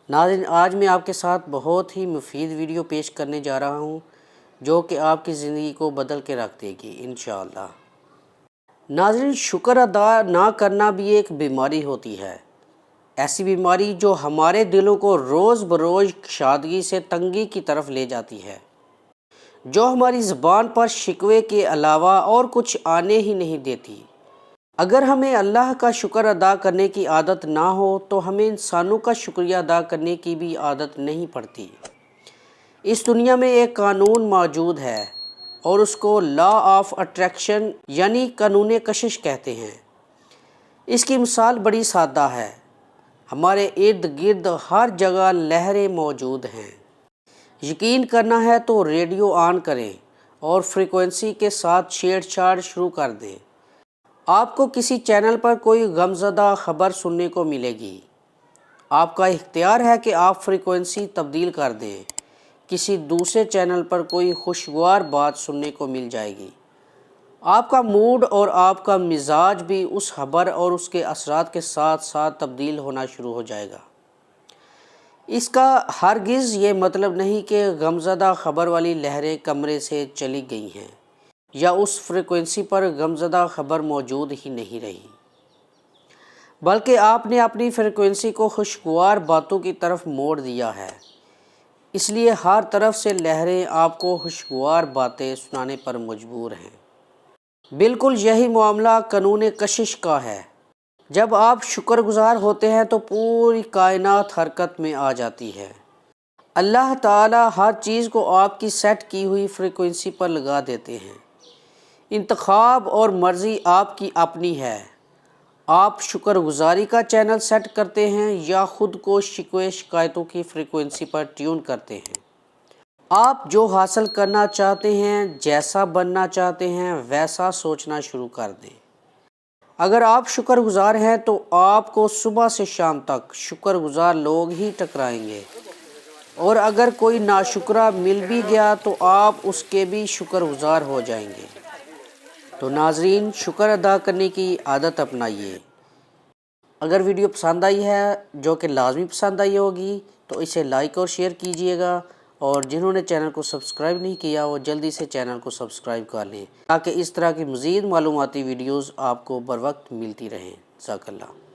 ناظرین، آج میں آپ کے ساتھ بہت ہی مفید ویڈیو پیش کرنے جا رہا ہوں جو کہ آپ کی زندگی کو بدل کے رکھ دے گی انشاءاللہ۔ ناظرین، شکر ادا نہ کرنا بھی ایک بیماری ہوتی ہے، ایسی بیماری جو ہمارے دلوں کو روز بروز شادگی سے تنگی کی طرف لے جاتی ہے، جو ہماری زبان پر شکوے کے علاوہ اور کچھ آنے ہی نہیں دیتی۔ اگر ہمیں اللہ کا شکر ادا کرنے کی عادت نہ ہو تو ہمیں انسانوں کا شکریہ ادا کرنے کی بھی عادت نہیں پڑتی۔ اس دنیا میں ایک قانون موجود ہے اور اس کو لا آف اٹریکشن یعنی قانون کشش کہتے ہیں۔ اس کی مثال بڑی سادہ ہے، ہمارے ارد گرد ہر جگہ لہریں موجود ہیں۔ یقین کرنا ہے تو ریڈیو آن کریں اور فریکوینسی کے ساتھ چھیڑ چھاڑ شروع کر دیں۔ آپ کو کسی چینل پر کوئی غمزدہ خبر سننے کو ملے گی، آپ کا اختیار ہے کہ آپ فریکوینسی تبدیل کر دیں، کسی دوسرے چینل پر کوئی خوشگوار بات سننے کو مل جائے گی۔ آپ کا موڈ اور آپ کا مزاج بھی اس خبر اور اس کے اثرات کے ساتھ ساتھ تبدیل ہونا شروع ہو جائے گا۔ اس کا ہرگز یہ مطلب نہیں کہ غمزدہ خبر والی لہریں کمرے سے چلی گئی ہیں یا اس فریکوینسی پر غمزدہ خبر موجود ہی نہیں رہی، بلکہ آپ نے اپنی فریکوینسی کو خوشگوار باتوں کی طرف موڑ دیا ہے، اس لیے ہر طرف سے لہریں آپ کو خوشگوار باتیں سنانے پر مجبور ہیں۔ بالکل یہی معاملہ قانون کشش کا ہے۔ جب آپ شکر گزار ہوتے ہیں تو پوری کائنات حرکت میں آ جاتی ہے۔ اللہ تعالیٰ ہر چیز کو آپ کی سیٹ کی ہوئی فریکوینسی پر لگا دیتے ہیں۔ انتخاب اور مرضی آپ کی اپنی ہے، آپ شکر گزاری کا چینل سیٹ کرتے ہیں یا خود کو شکوے شکایتوں کی فریکوینسی پر ٹیون کرتے ہیں۔ آپ جو حاصل کرنا چاہتے ہیں، جیسا بننا چاہتے ہیں، ویسا سوچنا شروع کر دیں۔ اگر آپ شکر گزار ہیں تو آپ کو صبح سے شام تک شکر گزار لوگ ہی ٹکرائیں گے، اور اگر کوئی ناشکرا مل بھی گیا تو آپ اس کے بھی شکر گزار ہو جائیں گے۔ تو ناظرین، شکر ادا کرنے کی عادت اپنائیے۔ اگر ویڈیو پسند آئی ہے، جو کہ لازمی پسند آئی ہوگی، تو اسے لائک اور شیئر کیجئے گا، اور جنہوں نے چینل کو سبسکرائب نہیں کیا وہ جلدی سے چینل کو سبسکرائب کر لیں تاکہ اس طرح کی مزید معلوماتی ویڈیوز آپ کو بر وقت ملتی رہیں۔ جزاک اللہ۔